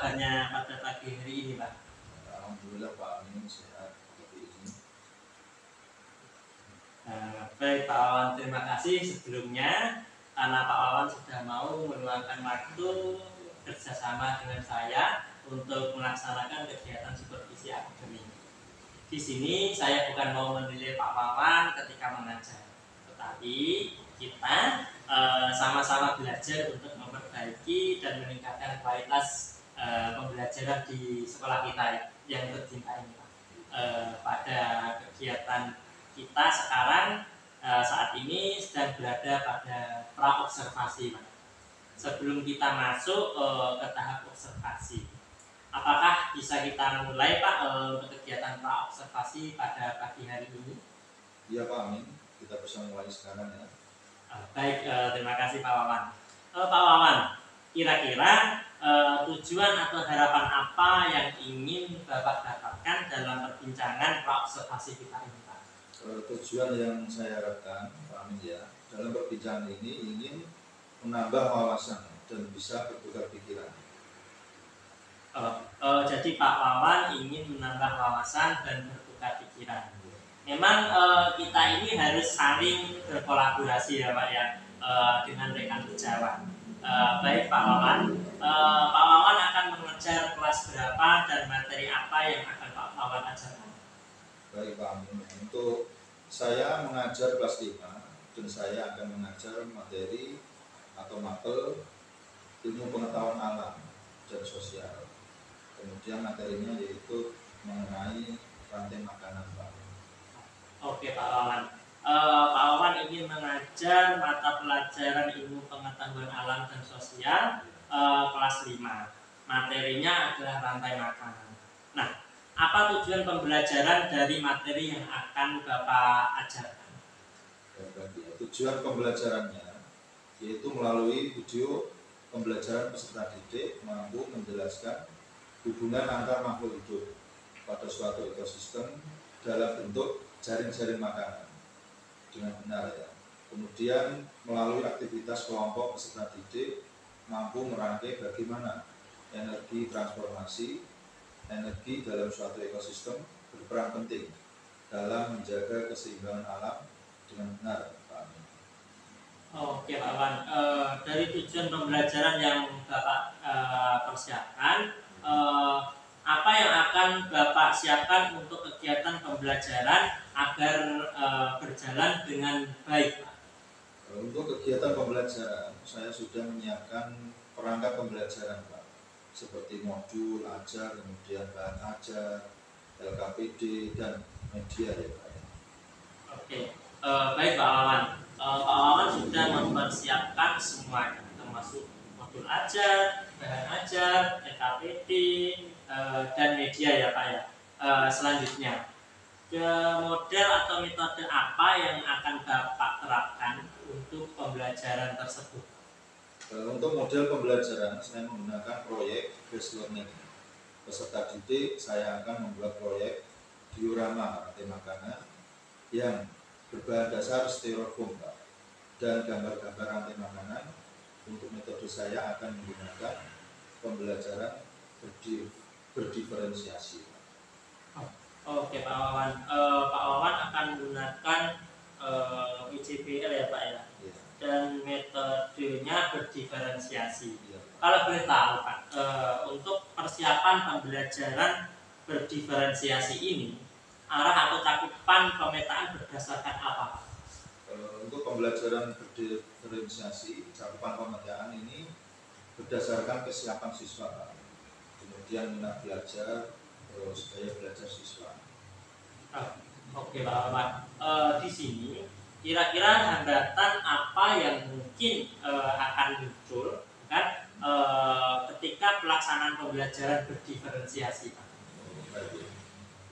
kabarnya pada pagi hari ini, Pak? Alhamdulillah Pak Amin sehat seperti ini. Baik Pak Wawan, terima kasih sebelumnya karena Pak Wawan sudah mau meluangkan waktu kerjasama dengan saya untuk melaksanakan kegiatan supervisi akademik. Di sini saya bukan mau menilai Pak Wawan ketika mengajar, tetapi kita sama-sama belajar untuk memperbaiki dan meningkatkan kualitas pembelajaran di sekolah kita yang tercinta ini, Pak. Pada kegiatan kita sekarang saat ini sedang berada pada pra-observasi, Pak. Sebelum kita masuk ke tahap observasi, apakah bisa kita mulai, Pak, untuk kegiatan pra-observasi pada pagi hari ini? Iya Pak Amin, kita bisa mulai sekarang ya. Baik, terima kasih Pak Wawan. Pak Wawan, kira-kira tujuan atau harapan apa yang ingin Bapak dapatkan dalam perbincangan pra-observasi kita ini, Pak? Tujuan yang saya harapkan Pak Amin ya, dalam perbincangan ini ingin menambah wawasan dan bisa bertukar pikiran. Jadi Pak Wawan ingin menambah wawasan dan bertukar pikiran. Memang kita ini harus saling berkolaborasi ya Pak ya, dengan rekan sejawat. Baik Pak Wawan, Pak Wawan akan mengejar kelas berapa dan materi apa yang akan Pak Wawan ajarkan? Baik Pak Amin, untuk saya mengajar kelas 5 dan saya akan mengajar materi atau mapel ilmu pengetahuan alam dan sosial. Kemudian materinya yaitu mengenai rantai makanan Pak. Oke Pak Wawan, Pak Wawan ingin mengajar mata pelajaran ilmu pengetahuan alam dan sosial kelas 5. Materinya adalah rantai makanan. Nah, apa tujuan pembelajaran dari materi yang akan Bapak ajarkan? Tujuan pembelajarannya yaitu melalui video pembelajaran peserta didik mampu menjelaskan hubungan antar makhluk hidup pada suatu ekosistem dalam bentuk jaring-jaring makanan dengan benar ya. Kemudian melalui aktivitas kelompok peserta didik mampu merangkai bagaimana energi transformasi energi dalam suatu ekosistem berperan penting dalam menjaga keseimbangan alam dengan benar Pak Amin. Oke Pak Wawan, dari tujuan pembelajaran yang Bapak persiapkan, apa yang akan Bapak siapkan untuk kegiatan pembelajaran agar berjalan dengan baik, Pak? Untuk kegiatan pembelajaran, saya sudah menyiapkan perangkat pembelajaran Pak, seperti modul, ajar, kemudian bahan ajar, LKPD, dan media ya Pak. Oke, baik Pak Wawan. Pak Wawan sudah mempersiapkan semuanya, termasuk modul ajar, bahan ajar, LKPD, dan media ya Pak ya. Selanjutnya, model atau metode apa yang akan Bapak terapkan untuk pembelajaran tersebut? Untuk model pembelajaran, saya menggunakan proyek based learning. Peserta didik, saya akan membuat proyek diorama rantai makanan yang berbahan dasar styrofoam dan gambar-gambar rantai makanan. Untuk metode saya akan menggunakan pembelajaran berdiferensiasi. Oke Pak Wawan, Pak Wawan akan menggunakan ICPL ya Pak ya, dan metodenya berdiferensiasi. Kalau boleh tahu Pak, untuk persiapan pembelajaran berdiferensiasi ini, arah atau cakupan pemetaan berdasarkan apa Pak? Untuk pembelajaran berdiferensiasi, cakupan pemetaan ini berdasarkan kesiapan siswa, kemudian minat belajar, terus gaya belajar siswa. Oke Pak Wawan, di sini kira-kira hambatan apa yang mungkin akan muncul kan ketika pelaksanaan pembelajaran berdiferensiasi Pak?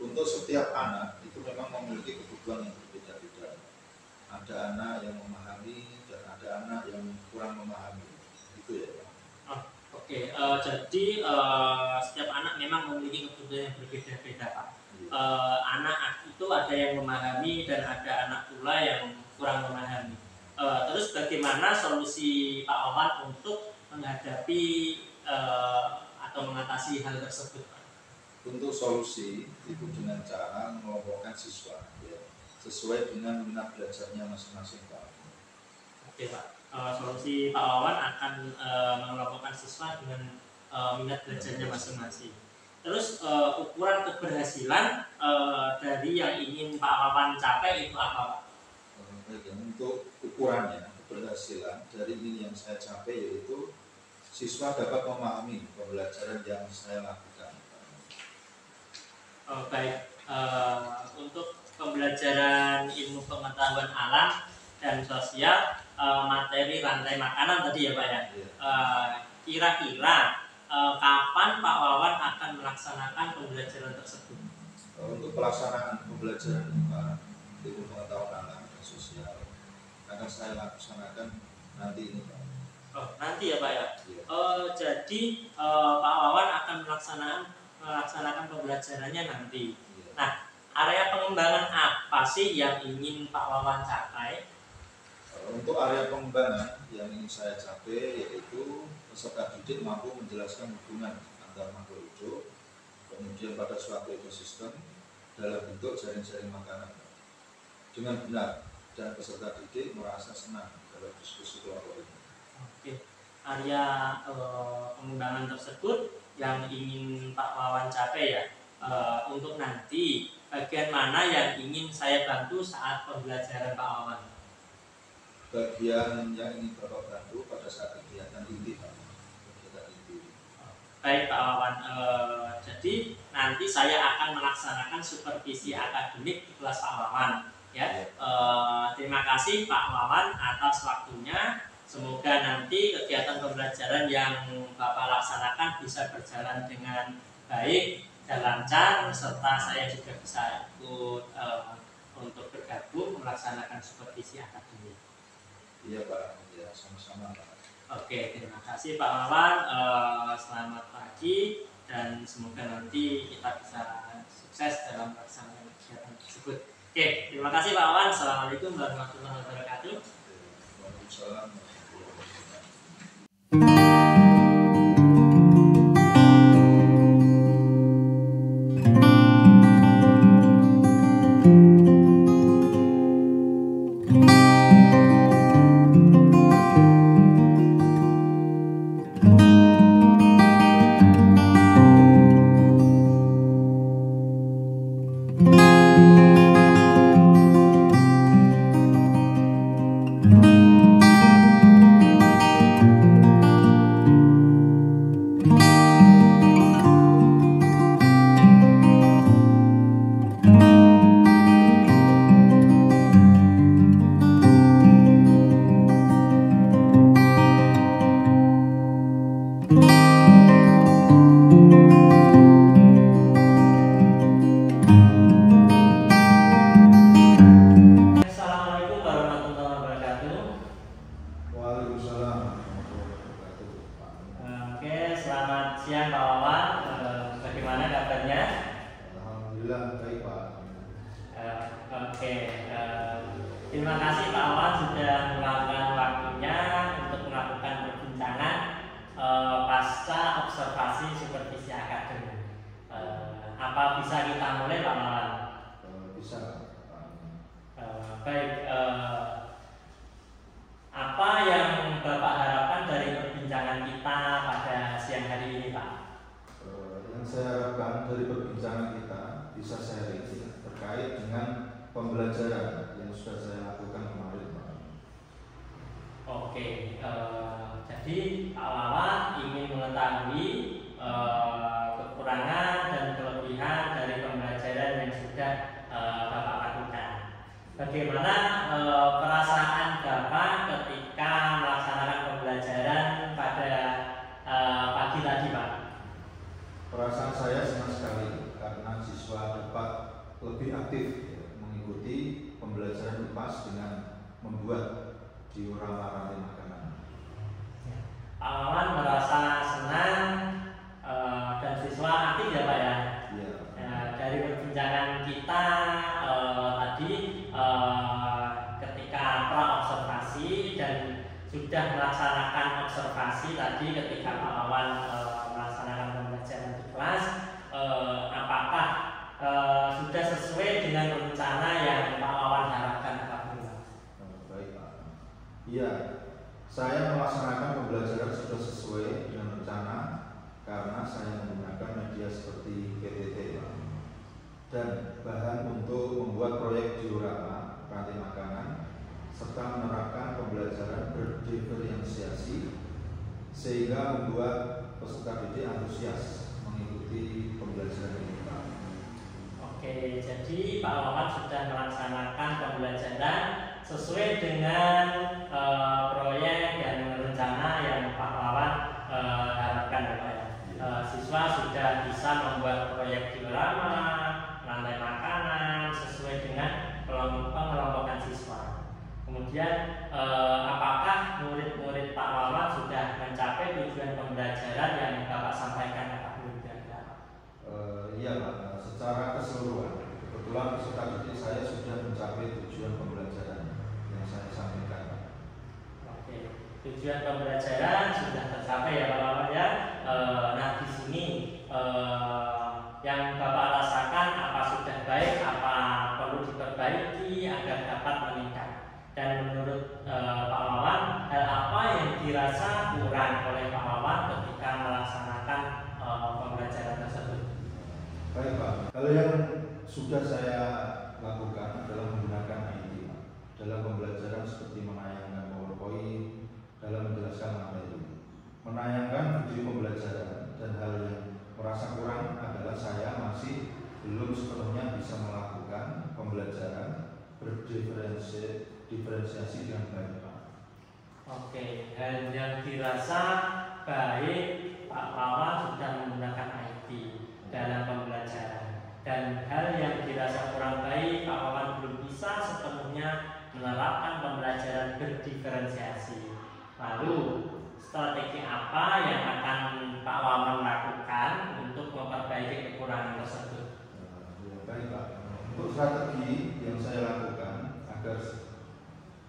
Untuk setiap anak itu memang memiliki kebutuhan yang berbeda-beda. Ada anak yang memahami dan ada anak yang kurang memahami, gitu ya Pak. Oke, jadi setiap anak memang memiliki kebutuhan yang berbeda-beda Pak. Anak itu ada yang memahami dan ada anak pula yang kurang memahami. Terus bagaimana solusi Pak Wawan untuk menghadapi atau atau mengatasi hal tersebut, Pak? Untuk solusi itu dengan cara mengelompokkan siswa ya, sesuai dengan minat belajarnya masing-masing Pak. Oke Pak, solusi Pak Wawan akan mengelompokkan siswa dengan minat belajarnya masing-masing. Terus ukuran keberhasilan dari yang ingin Pak Wawan capai itu apa Pak? Untuk ukurannya keberhasilan dari ini yang saya capai yaitu siswa dapat memahami pembelajaran yang saya lakukan. Baik, untuk pembelajaran ilmu pengetahuan alam dan sosial materi rantai makanan tadi ya Pak ya. Kira-kira kapan Pak Wawan akan melaksanakan pembelajaran tersebut? Untuk pelaksanaan pembelajaran ilmu pengetahuan alam dan sosial akan saya laksanakan nanti ini Pak. Nanti ya Pak ya. Ya. Jadi Pak Wawan akan melaksanakan pembelajarannya nanti. Ya. Nah, area pengembangan apa sih yang ingin Pak Wawan capai? Untuk area pengembangan yang ingin saya capai yaitu peserta didik mampu menjelaskan hubungan antar makhluk hidup, kemudian pada suatu ekosistem dalam bentuk jaring-jaring makanan dengan benar, dan peserta didik merasa senang dalam diskusi kelompok ini. Oke, area pengembangan tersebut yang ingin Pak Wawan capai ya. Untuk nanti bagian mana yang ingin saya bantu saat pembelajaran Pak Wawan? Bagian yang ingin Bapak bantu pada saat kegiatan inti Pak. Kegiatan inti. Baik Pak Wawan, jadi nanti saya akan melaksanakan supervisi akademik di kelas Pak Wawan ya. Terima kasih Pak Wawan atas waktunya. Semoga nanti kegiatan pembelajaran yang Bapak laksanakan bisa berjalan dengan baik dan lancar, serta saya juga bisa ikut untuk bergabung melaksanakan supervisi akademik. Iya Pak, ya sama-sama Pak. Oke, terima kasih Pak Wawan. Selamat pagi dan semoga nanti kita bisa sukses dalam melaksanakan kegiatan tersebut. Oke, terima kasih Pak Wawan. Assalamualaikum warahmatullahi wabarakatuh. Waalaikumsalam. Assalamualaikum warahmatullahi wabarakatuh. Waalaikumsalam warahmatullahi wabarakatuh. Oke, selamat siang Pak Wawan. Bagaimana kabarnya? Alhamdulillah baik Pak. Oke, terima kasih Pak Wawan sudah meluangkan waktunya untuk melakukan perbincangan pasca observasi supervisi akademik. Apa bisa kita mulai Pak Wawan? Bisa Pak. Baik, apa yang Bapak harapkan dari perbincangan kita pada siang hari ini Pak? Yang saya harapkan dari perbincangan kita bisa sharing terkait dengan pembelajaran yang sudah saya lakukan kemarin Pak. Oke, jadi Pak Wawan ingin mengetahui kekurangan dan kelebihan dari pembelajaran yang sudah Bapak lakukan. Bagaimana perasaan Bapak ketika melaksanakan pembelajaran pada pagi tadi Pak? Perasaan saya senang sekali karena siswa dapat lebih aktif mengikuti pembelajaran IPAS dengan membuat diorama rantai makanan. Pak Wawan merasa senang dan siswa aktif ya Pak ya? Iya. Dari perbincangan kita tadi ketika pra-observasi dan sudah melaksanakan observasi tadi ketika Pak Wawan melaksanakan pembelajaran serta menerapkan pembelajaran berdiferensiasi sehingga membuat peserta didik antusias mengikuti pembelajaran ini. Oke, jadi Pak Wawan sudah melaksanakan pembelajaran sesuai dengan proyek dan rencana yang Pak Wawan harapkan ya Pak ya. Siswa sudah bisa membuat proyek diorama, lantai makanan sesuai dengan pengelompokan siswa. Kemudian apakah murid-murid Pak Wawan sudah mencapai tujuan pembelajaran yang Bapak sampaikan Pak Guru? Iya Pak, secara keseluruhan kebetulan peserta didik saya sudah mencapai tujuan pembelajaran yang saya sampaikan. Oke, tujuan pembelajaran sudah tercapai ya Pak Wawan ya. Nah di sini yang Bapak rasakan apa sudah baik, apa perlu diperbaiki agar dapat meningkat. Dan menurut Pak Wawan, hal apa yang dirasa kurang oleh Pak Wawan ketika melaksanakan pembelajaran tersebut? Baik Pak, kalau yang sudah saya lakukan adalah menggunakan IT dalam pembelajaran seperti menayangkan PowerPoint dalam menjelaskan materi, menayangkan video pembelajaran, dan hal yang merasa kurang adalah saya masih belum sepenuhnya bisa melakukan pembelajaran berdiferensiasi dengan baik Pak. Oke, hal yang dirasa baik Pak Wawan sudah menggunakan IT dalam pembelajaran, dan hal yang dirasa kurang baik Pak Wawan belum bisa sepenuhnya menerapkan pembelajaran berdiferensiasi. Lalu strategi apa yang akan Pak Wawan lakukan untuk memperbaiki kekurangan tersebut? Baik Pak, untuk strategi yang saya lakukan agar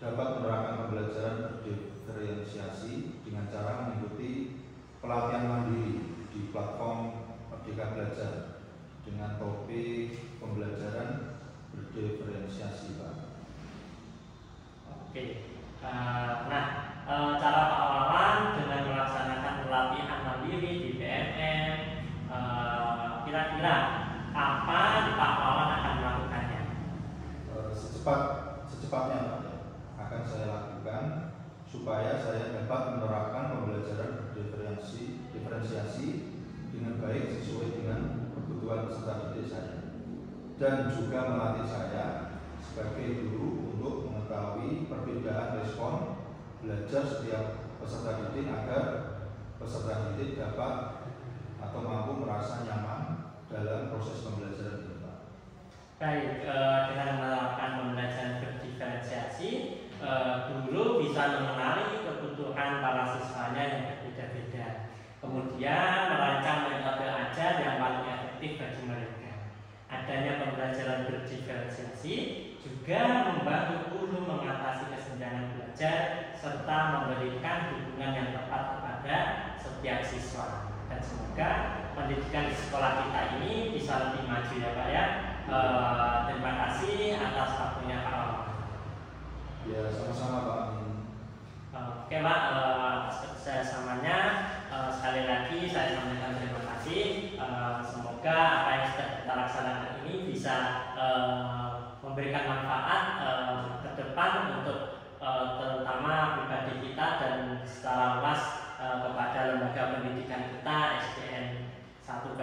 dapat menerapkan pembelajaran berdiferensiasi dengan cara mengikuti pelatihan mandiri di platform Merdeka Belajar dengan topik pembelajaran berdiferensiasi Pak. Oke, cara Pak Wawan dengan melaksanakan pelatihan mandiri di BNN, kira-kira kapan Pak Wawan akan melakukannya? Secepatnya Pak, akan saya lakukan supaya saya dapat menerapkan pembelajaran berdiferensiasi dengan baik sesuai dengan kebutuhan peserta didik saya, dan juga melatih saya sebagai guru untuk mengetahui perbedaan respon belajar setiap peserta didik agar peserta didik dapat atau mampu merasa nyaman dalam proses pembelajaran ini Pak. Baik, dengan menerapkan pembelajaran berdiferensiasi, guru bisa mengenali kebutuhan para siswanya yang berbeda-beda. Kemudian merancang metode ajar yang paling efektif bagi mereka. Adanya pembelajaran berdiferensiasi juga membantu guru mengatasi kesenjangan belajar serta memberikan dukungan yang tepat kepada setiap siswa. Dan semoga pendidikan di sekolah kita ini bisa lebih maju ya Pak ya. Terima kasih atas waktunya Pak Wawan. Ya, sama-sama Pak. Oke Pak, atas kerjasamanya sekali lagi saya sampaikan terima kasih. Semoga apa yang sudah kita laksanakan ini bisa memberikan manfaat ke depan untuk terutama pribadi kita dan secara luas kepada lembaga pendidikan kita SDN 1